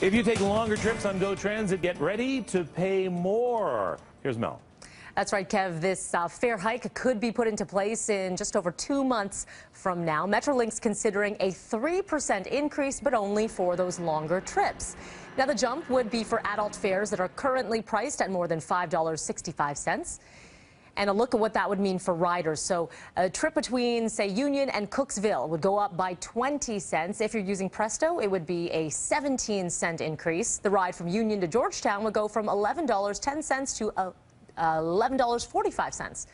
If you take longer trips on GO Transit, get ready to pay more. Here's Mel. That's right, Kev. This fare hike could be put into place in just over 2 months from now. Metrolinx considering a 3% increase, but only for those longer trips. Now, the jump would be for adult fares that are currently priced at more than $5.65. And a look at what that would mean for riders. So a trip between, say, Union and Cooksville would go up by 20 cents. If you're using Presto, it would be a 17-cent increase. The ride from Union to Georgetown would go from $11.10 to $11.45.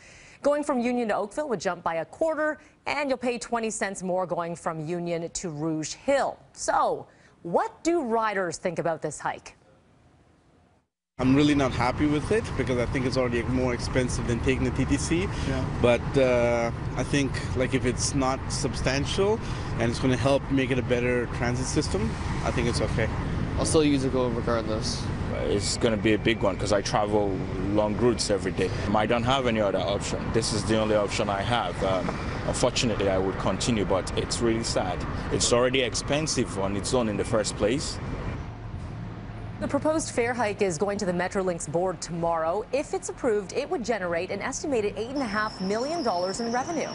Going from Union to Oakville would jump by a quarter, and you'll pay 20 cents more going from Union to Rouge Hill. So what do riders think about this hike? I'm really not happy with it because I think it's already more expensive than taking the TTC. Yeah. But I think if it's not substantial and it's going to help make it a better transit system, I think it's okay. I'll still use a GO regardless. It's going to be a big one because I travel long routes every day. I don't have any other option. This is the only option I have. Unfortunately, I would continue, but it's really sad. It's already expensive on its own in the first place. The proposed fare hike is going to the Metrolinx board tomorrow. If it's approved, it would generate an estimated $8.5 million in revenue.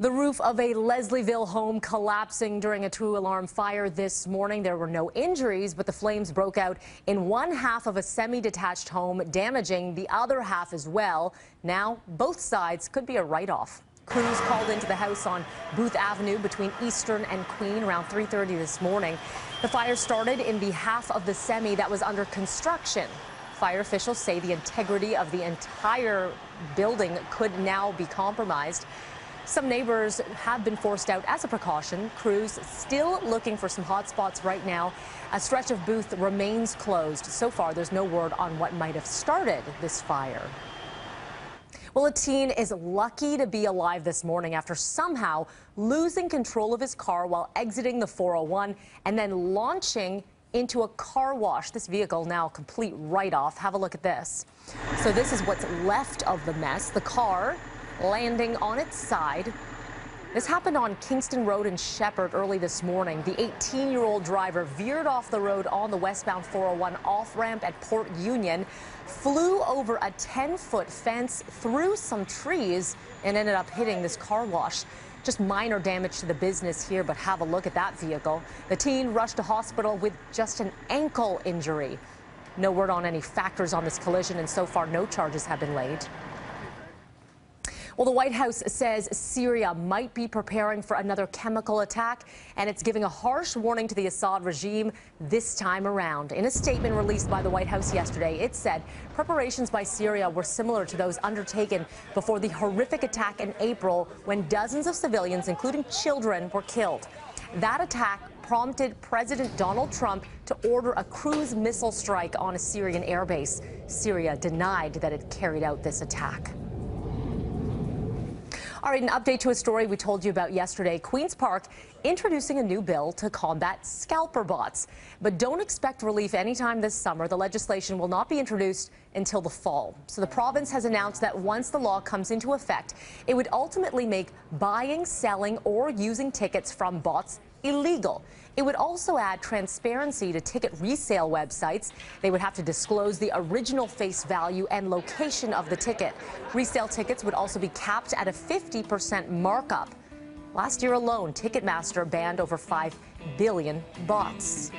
The roof of a Leslieville home collapsing during a two-alarm fire this morning. There were no injuries, but the flames broke out in one half of a semi-detached home, damaging the other half as well. Now, both sides could be a write-off. Crews called into the house on Booth Avenue between Eastern and Queen around 3:30 this morning. The fire started in the half of the semi that was under construction. Fire officials say the integrity of the entire building could now be compromised. Some neighbors have been forced out as a precaution. Crews still looking for some hot spots right now. A stretch of Booth remains closed. So far, there's no word on what might have started this fire. Well, a teen is lucky to be alive this morning after somehow losing control of his car while exiting the 401 and then launching into a car wash. This vehicle now a complete write-off. Have a look at this. So this is what's left of the mess. The car landing on its side. This happened on Kingston Road in Shepherd early this morning. The 18-year-old driver veered off the road on the westbound 401 off-ramp at Port Union, flew over a 10-foot fence, through some trees, and ended up hitting this car wash. Just minor damage to the business here, but have a look at that vehicle. The teen rushed to hospital with just an ankle injury. No word on any factors on this collision, and so far no charges have been laid. Well, the White House says Syria might be preparing for another chemical attack, and it's giving a harsh warning to the Assad regime this time around. In a statement released by the White House yesterday, it said preparations by Syria were similar to those undertaken before the horrific attack in April when dozens of civilians, including children, were killed. That attack prompted President Donald Trump to order a cruise missile strike on a Syrian airbase. Syria denied that it carried out this attack. All right, an update to a story we told you about yesterday. Queen's Park introducing a new bill to combat scalper bots. But don't expect relief anytime this summer. The legislation will not be introduced until the fall. So the province has announced that once the law comes into effect, it would ultimately make buying, selling, or using tickets from bots illegal. It would also add transparency to ticket resale websites. They would have to disclose the original face value and location of the ticket. Resale tickets would also be capped at a 50% markup. Last year alone, Ticketmaster banned over 5 billion bots.